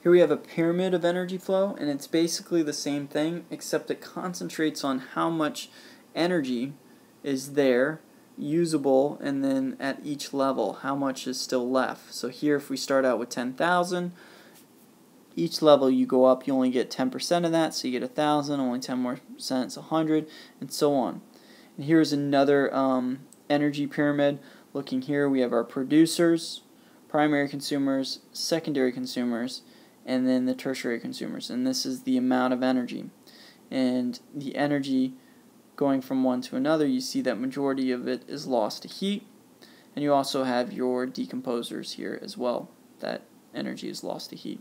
Here we have a pyramid of energy flow, and it's basically the same thing, except it concentrates on how much energy is there, usable, and then at each level, how much is still left. So here, if we start out with 10,000, each level you go up, you only get 10% of that, so you get 1,000, only 10 more percent, it's 100, and so on. And here's another energy pyramid. Looking here, we have our producers, primary consumers, secondary consumers, and then the tertiary consumers. And this is the amount of energy. And the energy going from one to another, you see that majority of it is lost to heat. And you also have your decomposers here as well. That energy is lost to heat.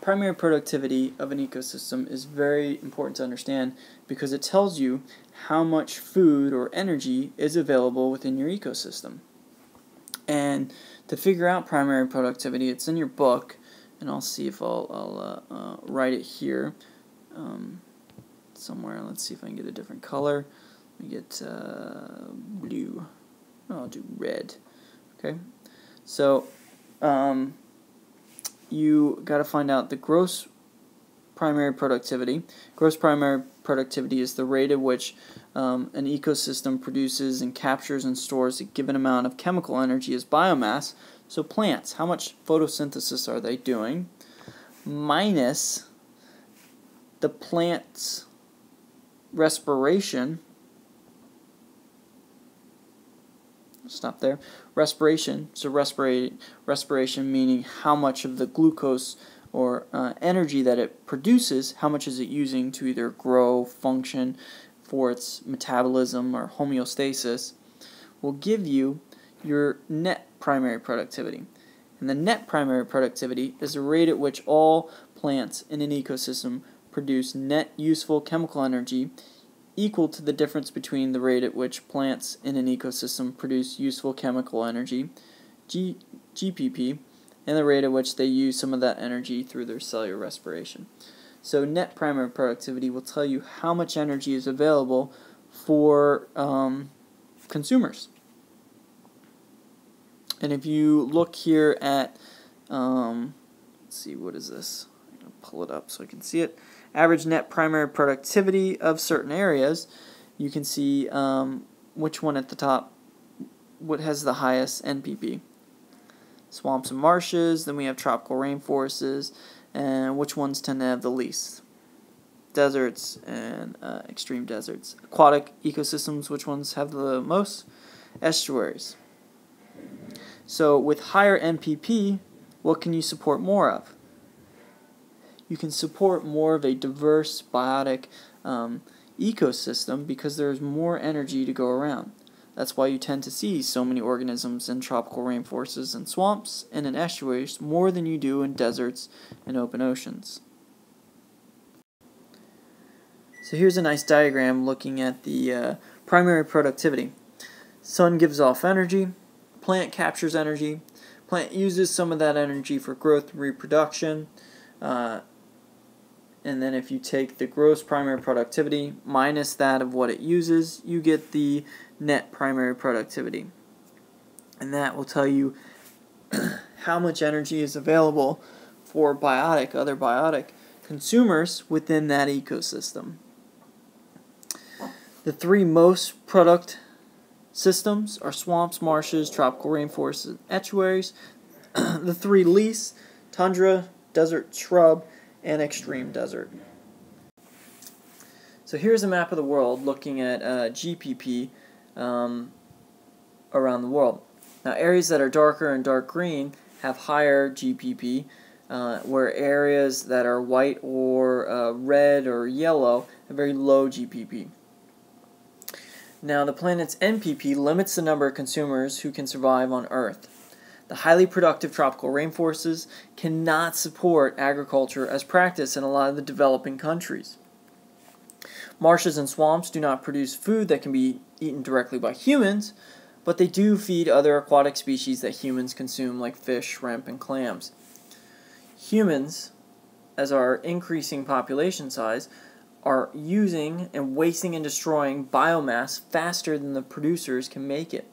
Primary productivity of an ecosystem is very important to understand because it tells you how much food or energy is available within your ecosystem. And to figure out primary productivity, it's in your book, and I'll see if I'll write it here somewhere. Let's see if I can get a different color. Let me get blue. I'll do red. Okay, so you got to find out the gross primary productivity. Gross primary productivity is the rate at which an ecosystem produces and captures and stores a given amount of chemical energy as biomass. So plants, how much photosynthesis are they doing, minus the plant's respiration. Stop there. Respiration. So respiration meaning how much of the glucose or energy that it produces, how much is it using to either grow, function for its metabolism or homeostasis, will give you your net primary productivity. And the net primary productivity is the rate at which all plants in an ecosystem produce net useful chemical energy equal to the difference between the rate at which plants in an ecosystem produce useful chemical energy, GPP, and the rate at which they use some of that energy through their cellular respiration. So net primary productivity will tell you how much energy is available for consumers. And if you look here at, let's see, what is this? I'm going to pull it up so I can see it. Average net primary productivity of certain areas, you can see which one at the top, what has the highest NPP. Swamps and marshes, then we have tropical rainforests, and which ones tend to have the least? Deserts and extreme deserts. Aquatic ecosystems, which ones have the most? Estuaries. So with higher NPP, what can you support more of? You can support more of a diverse biotic ecosystem because there's more energy to go around. That's why you tend to see so many organisms in tropical rainforests and swamps and in estuaries more than you do in deserts and open oceans. So here's a nice diagram looking at the primary productivity. Sun gives off energy, plant captures energy, plant uses some of that energy for growth and reproduction, and then if you take the gross primary productivity minus that of what it uses, you get the net primary productivity. And that will tell you how much energy is available for other biotic consumers within that ecosystem. The three most product systems are swamps, marshes, tropical rainforests, and estuaries. The three least, tundra, desert shrub, and extreme desert. So here's a map of the world looking at GPP around the world. Now areas that are darker and dark green have higher GPP, where areas that are white or red or yellow have very low GPP. Now the planet's NPP limits the number of consumers who can survive on Earth. The highly productive tropical rainforests cannot support agriculture as practiced in a lot of the developing countries. Marshes and swamps do not produce food that can be eaten directly by humans, but they do feed other aquatic species that humans consume like fish, shrimp, and clams. Humans, as our increasing population size, are using and wasting and destroying biomass faster than the producers can make it.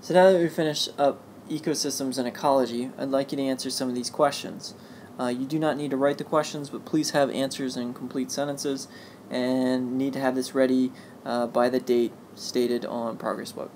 So now that we've finished up ecosystems and ecology, I'd like you to answer some of these questions. You do not need to write the questions, but please have answers in complete sentences, and need to have this ready by the date stated on Progress Book.